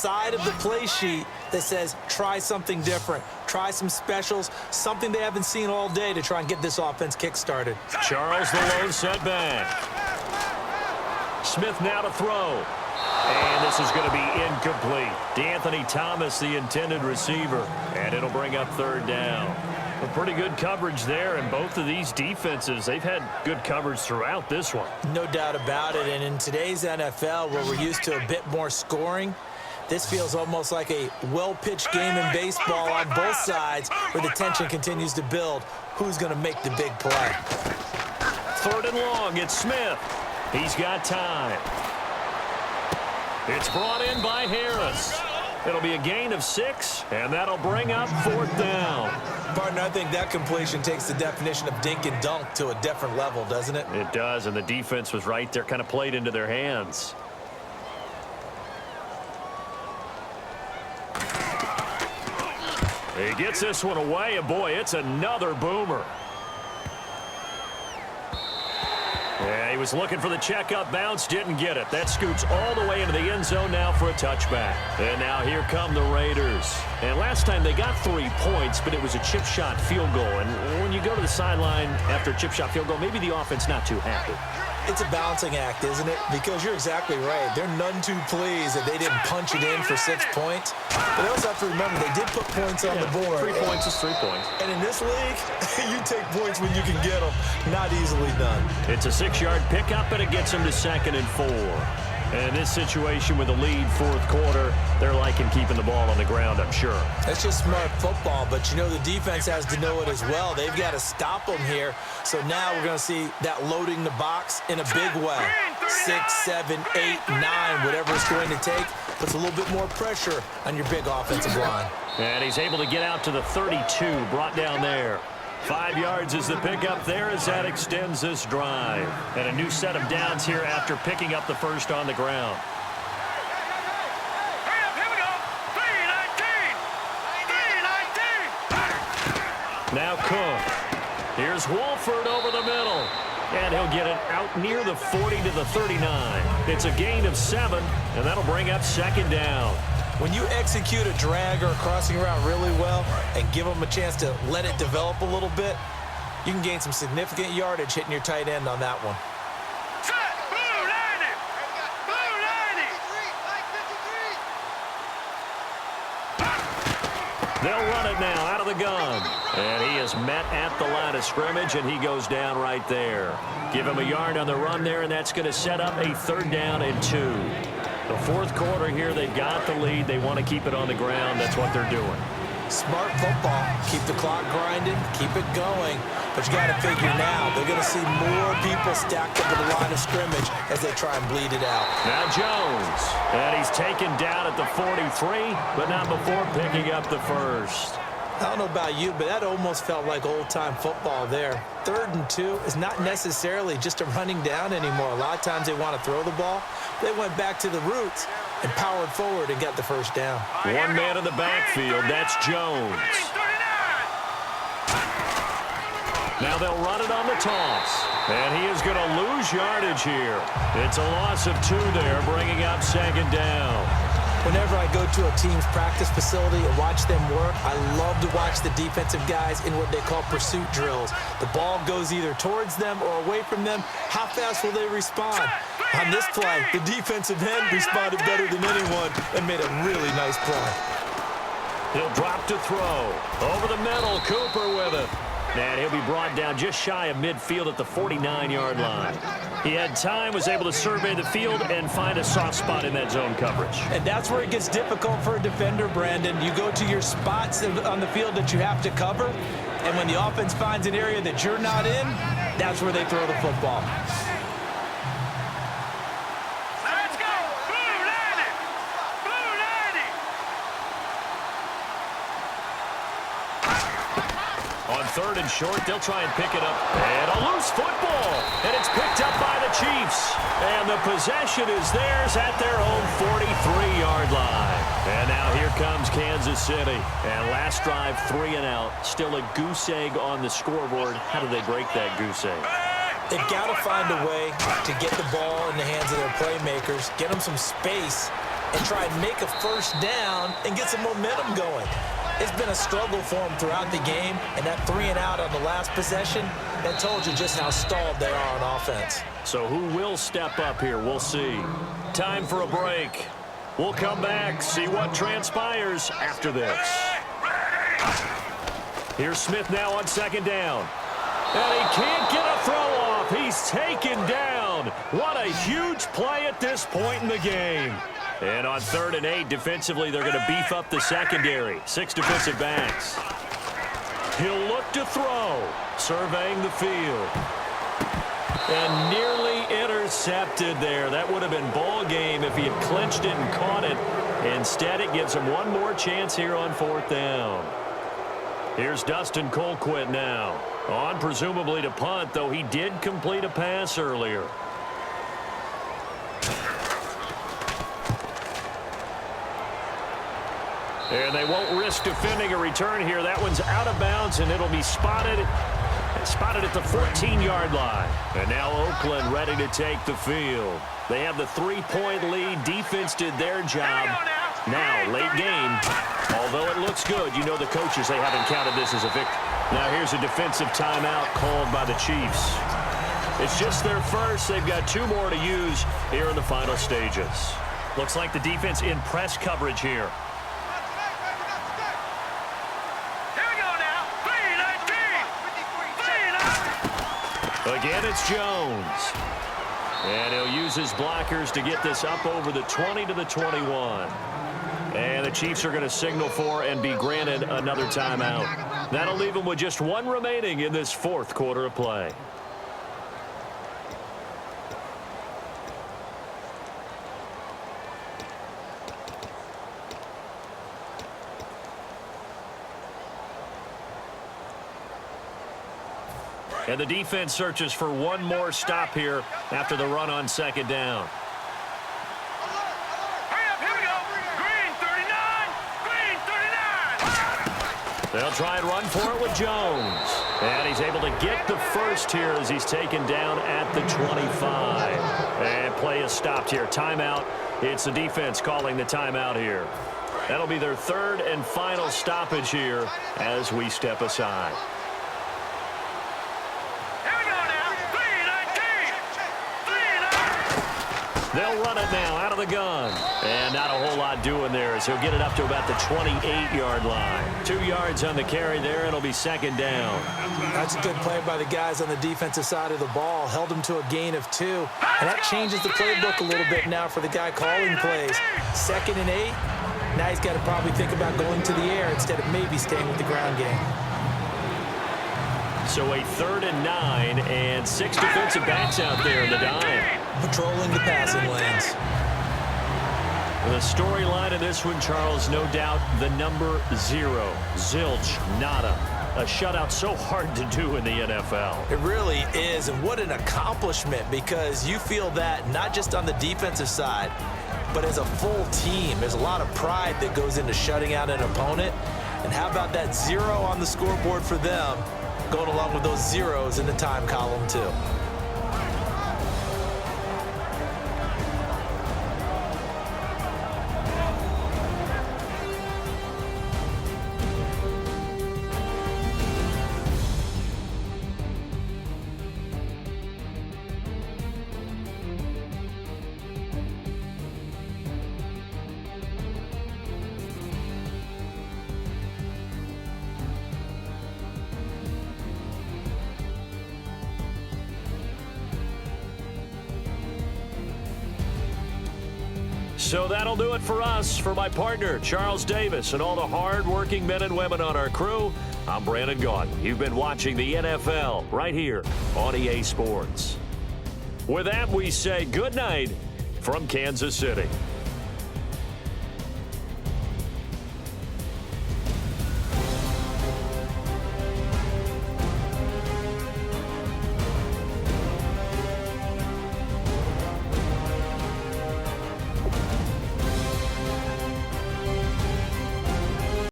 side of the play sheet that says try something different, try some specials, something they haven't seen all day to try and get this offense kick-started. Charles the lone setback. Smith now to throw. And this is going to be incomplete. DeAnthony Thomas, the intended receiver. And it'll bring up third down. A pretty good coverage there, and both of these defenses, they've had good coverage throughout this one. No doubt about it, and in today's NFL, where we're used to a bit more scoring, this feels almost like a well-pitched game in baseball on both sides where the tension continues to build. Who's going to make the big play? Third and long, it's Smith. He's got time. It's brought in by Harris. It'll be a gain of 6, and that'll bring up fourth down. Partner, I think that completion takes the definition of dink and dunk to a different level, doesn't it? It does, and the defense was right there, kind of played into their hands. He gets this one away, and boy, it's another boomer. Yeah, he was looking for the checkup bounce, didn't get it. That scoots all the way into the end zone now for a touchback. And now here come the Raiders. And last time they got 3 points, but it was a chip shot field goal. And when you go to the sideline after a chip shot field goal, maybe the offense not too happy. It's a balancing act, isn't it? Because you're exactly right. They're none too pleased that they didn't punch it in for 6 points. But they also have to remember they did put points on the board. 3 points is 3 points. And in this league, you take points when you can get them. Not easily done. It's a 6-yard pickup, and it gets them to 2nd and 4. And in this situation with the lead fourth quarter, they're liking keeping the ball on the ground, I'm sure. That's just smart football, but you know the defense has to know it as well. They've got to stop them here. So now we're going to see that loading the box in a big way. 6, 7, 8, 9, whatever it's going to take, puts a little bit more pressure on your big offensive line. And he's able to get out to the 32, brought down there. 5 yards is the pickup there as that extends this drive. And a new set of downs here after picking up the first on the ground. Now Cook. Here's Wolford over the middle. And he'll get it out near the 40 to the 39. It's a gain of 7, and that'll bring up 2nd down. When you execute a drag or a crossing route really well and give them a chance to let it develop a little bit, you can gain some significant yardage hitting your tight end on that one. They'll run it now out of the gun. And he is met at the line of scrimmage, and he goes down right there. Give him a yard on the run there, and that's going to set up a 3rd down and 2. The fourth quarter here, they've got the lead. They want to keep it on the ground. That's what they're doing. Smart football. Keep the clock grinding. Keep it going. But you got to figure now, they're going to see more people stacked up at the line of scrimmage as they try and bleed it out. Now Jones. And he's taken down at the 43, but not before picking up the first. I don't know about you, but that almost felt like old-time football there. 3rd and 2 is not necessarily just a running down anymore. A lot of times they want to throw the ball. They went back to the roots and powered forward and got the first down. One man in the backfield, that's Jones. Now they'll run it on the toss. And he is going to lose yardage here. It's a loss of 2 there, bringing up 2nd down. Whenever I go to a team's practice facility and watch them work, I love to watch the defensive guys in what they call pursuit drills. The ball goes either towards them or away from them. How fast will they respond? On this play, the defensive end responded better than anyone and made a really nice play. He'll drop to throw. Over the middle, Cooper with it. And he'll be brought down just shy of midfield at the 49-yard line. He had time, was able to survey the field and find a soft spot in that zone coverage. And that's where it gets difficult for a defender, Brandon. You go to your spots on the field that you have to cover, and when the offense finds an area that you're not in, that's where they throw the football. On 3rd and short, they'll try and pick it up. And a loose football. And it's picked up by the Chiefs. And the possession is theirs at their own 43-yard line. And now here comes Kansas City. And last drive, 3 and out. Still a goose egg on the scoreboard. How do they break that goose egg? They've got to find a way to get the ball in the hands of their playmakers, get them some space, and try and make a first down and get some momentum going. It's been a struggle for them throughout the game, and that 3-and-out on the last possession, that told you just how stalled they are on offense. So who will step up here? We'll see. Time for a break. We'll come back, see what transpires after this. Here's Smith now on second down. And he can't get a throw off. He's taken down. What a huge play at this point in the game. And on 3rd and 8, defensively, they're going to beef up the secondary. 6 defensive backs. He'll look to throw, surveying the field. And nearly intercepted there. That would have been ball game if he had clinched it and caught it. Instead, it gives him one more chance here on 4th down. Here's Dustin Colquitt now. On presumably to punt, though he did complete a pass earlier. And they won't risk defending a return here. That one's out of bounds, and it'll be spotted at the 14-yard line. And now Oakland ready to take the field. They have the 3-point lead. Defense did their job. Now, late game. Although it looks good, you know the coaches, they haven't counted this as a victory. Now here's a defensive timeout called by the Chiefs. It's just their first. They've got 2 more to use here in the final stages. Looks like the defense in press coverage here. Again, it's Jones. And he'll use his blockers to get this up over the 20 to the 21. And the Chiefs are going to signal for and be granted another timeout. That'll leave them with just 1 remaining in this 4th quarter of play. And the defense searches for one more stop here after the run on 2nd down. They'll try and run for it with Jones. And he's able to get the first here as he's taken down at the 25. And play is stopped here. Timeout. It's the defense calling the timeout here. That'll be their 3rd and final stoppage here as we step aside. They'll run it now out of the gun. And not a whole lot doing there as he'll get it up to about the 28-yard line. 2 yards on the carry there. It'll be 2nd down. That's a good play by the guys on the defensive side of the ball. Held him to a gain of 2. And that changes the playbook a little bit now for the guy calling plays. 2nd and 8. Now he's got to probably think about going to the air instead of maybe staying with the ground game. So a 3rd and 9 and 6 defensive backs out there in the dime. Patrolling the passing lanes. The storyline of this one, Charles, no doubt the number 0. Zilch, nada. A shutout so hard to do in the NFL. It really is, and what an accomplishment, because you feel that not just on the defensive side, but as a full team. There's a lot of pride that goes into shutting out an opponent. And how about that 0 on the scoreboard for them, going along with those zeros in the time column too. So that'll do it for us. For my partner, Charles Davis, and all the hard-working men and women on our crew, I'm Brandon Gaudin. You've been watching the NFL right here on EA Sports. With that, we say good night from Kansas City.